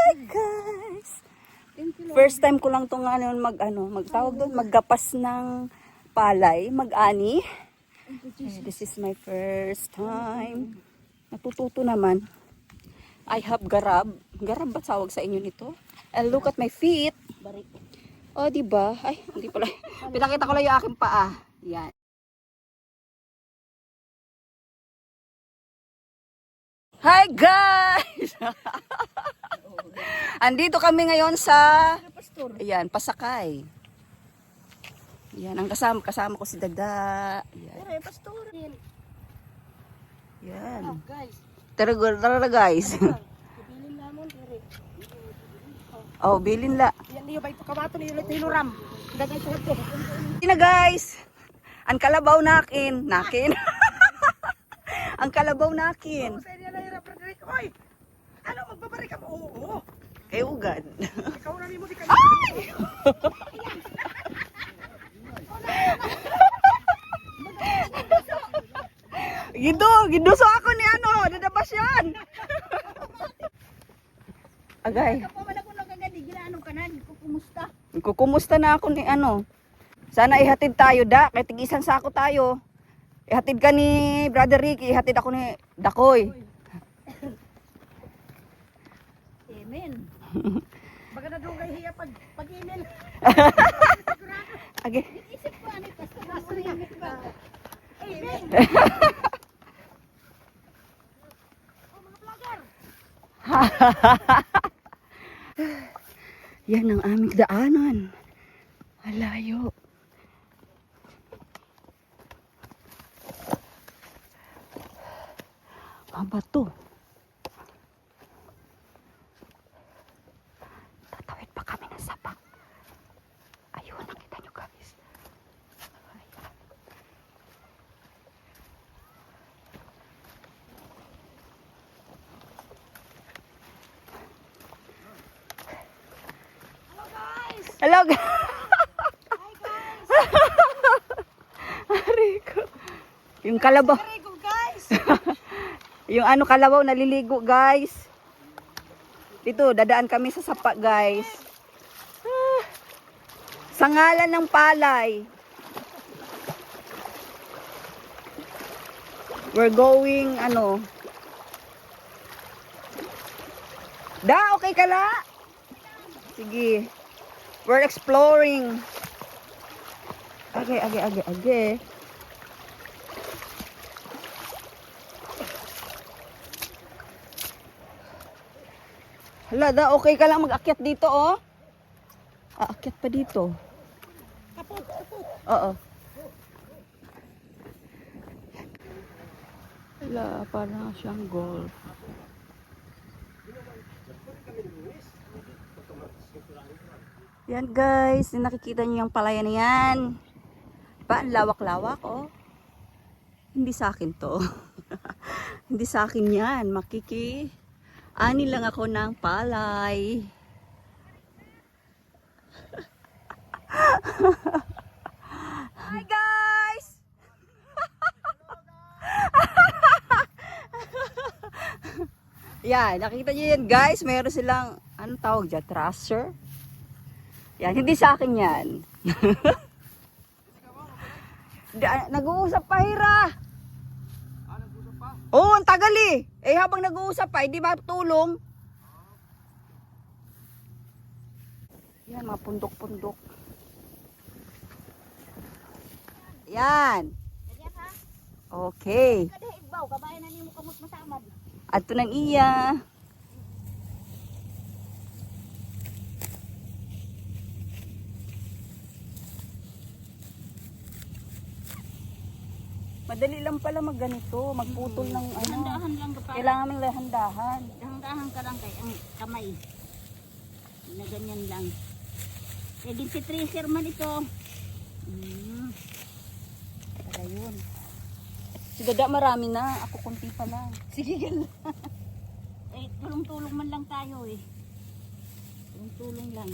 Guys, first time ko lang tong magtawag doon, maggapas ng palay, mag-ani. This is my first time. Natututo naman. I have garab. Garab ba tawag sa inyo nito? And look at my feet. Oh, diba? Ay, hindi pala. Pinakita ko lang yung aking paa. Yan. Hi guys! Andito kami ngayon sa ayan, Pasakay. Yan, ang kasama ko si Dada. Yan. Yan. Tara guys. Oh, bilin la. Yan niyo ba ito kabato ni Tinuram. Dagay ko ito. Ina guys. Ang kalabaw nakin. Ang kalabaw nakin. Oy! Ano magbabalik ka mo? Oo. Kay ugad. Ikaw na mo di ka. Ay! Giduso ako ni dadabas yan. Agay. Wala ko lang agad gilaanong kanan. Kumusta? Kukumusta na ako ni Sana ihatid tayo kay tig-isang sako tayo. Ihatid ka ni Brother Ricky, ihatid ako ni Dakoy. Amen. Baga na dugay hiya pag-email. Age. Isip ko ani kasto nasuyamit ba? Amen. Oh, mga vlogger. Yan ang aming daanan. Malayo. Mga bato. Tatawid pa kami ng sapak. Ayun, nakita nyo guys. Ayan. Hello guys! Hi guys. Rico. Yung kalabaw. Very good guys. Yung kalabaw naliligo guys. Dito, dadaan kami sa sapa guys. Sa ngalan ng palay. We're going okay ka la? Sige. We're exploring. Age. Hala, okay ka lang mag-akyat dito, oh. Aakyat pa dito. Oo. Hala, parang siyang golf. Yan guys, nakikita niyo yung palayan na yan. Diba, ang lawak-lawak, oh. Hindi sa akin to. Hindi sa akin yan. Ani lang ako ng palay. Hi guys! Yan, nakita niyo yan guys. Meron silang, anong tawag dyan? Tracer? Yan, hindi sa akin yan. Nag-uusap pa, Hira. Nag-usap pa? Oo, ang tagal eh. Habang nag-uusap pa, hindi matulong. Yan, mga pundok-pundok. Yan. Okay. Kada igbaw kabayan na nimo kamot masamad. Ato nang iya. Madali lang pala magganito, magputol ng Dahan lang ka pa. Kailangan ng lahandahan. Dahan ka lang kay ang kamay. Na ganyan lang. Kaya din si tracer man ito. Para yun. Si Dada marami na, ako kunti pa lang. Sige lang. Tulong-tulong man lang tayo eh. Tulong-tulong lang.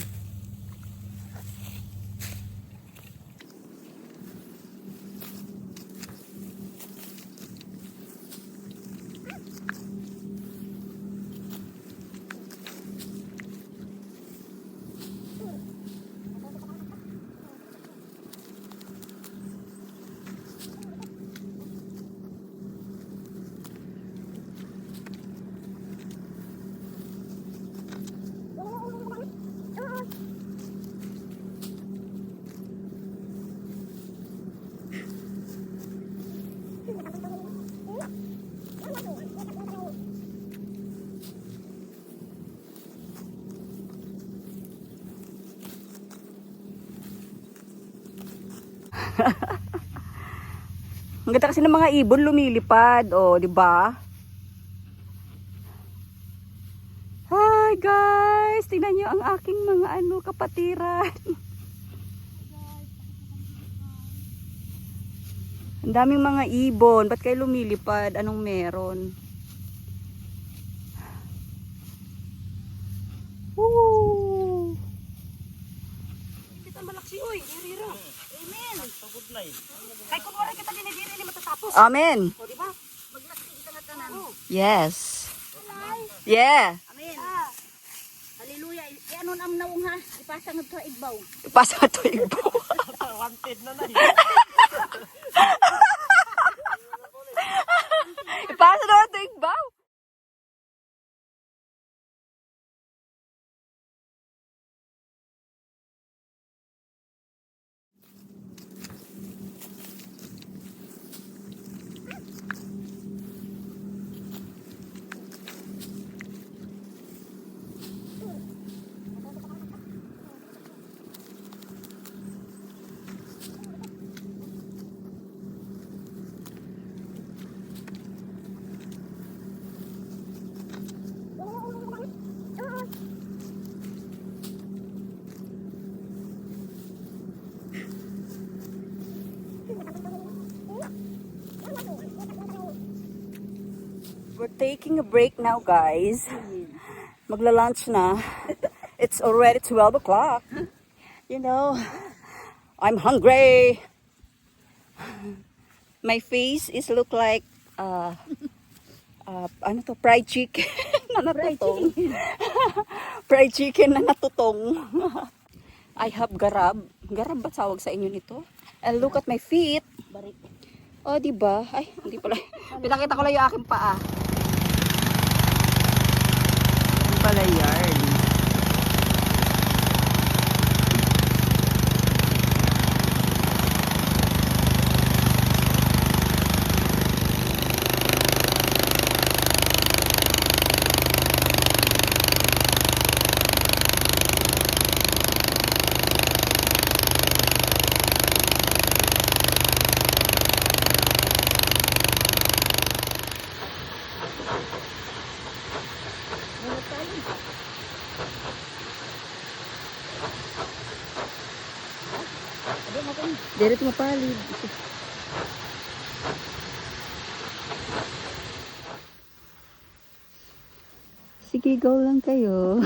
Ang ganda kasi ng mga ibon lumilipad. Oh, di ba? Hi guys! Tingnan nyo ang aking mga kapatiran. Ang daming mga ibon. Ba't kayo lumilipad? Anong meron? Woo! Kita malaksi oy, irira. Amen. Kay kun wala kita dinidiri ni matatapos. Amen. O di ba? Maglaksi kita nga tanan. Yes. Yeah. Amen. Hallelujah. Ano am naong ha? Ipasa nga to igbaw. Ipasa ka to ibo. Wanted na na. Ipasa na to igbaw. We're taking a break now, guys. Magla-lunch na. It's already 12 o'clock. You know, I'm hungry. My face is look like ano to, fried chicken na natutong. Fried chicken na natutong. I have garab. Garab ba tawag sa inyo nito? And look at my feet. Barik. Oh, di ba? Ay, hindi pala. Pinakita ko lang yung aking paa. Yan pala yarn. Dito mapalid. Sige, go lang kayo.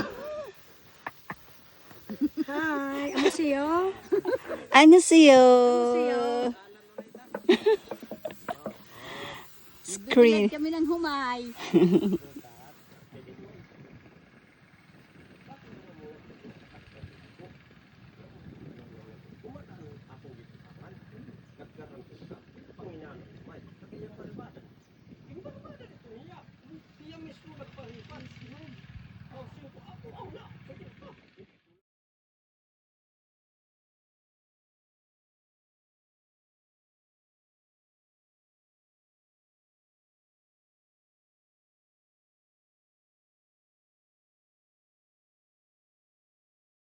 Hi, amo siyo. Ano siyo? Bigyan kami ng humay.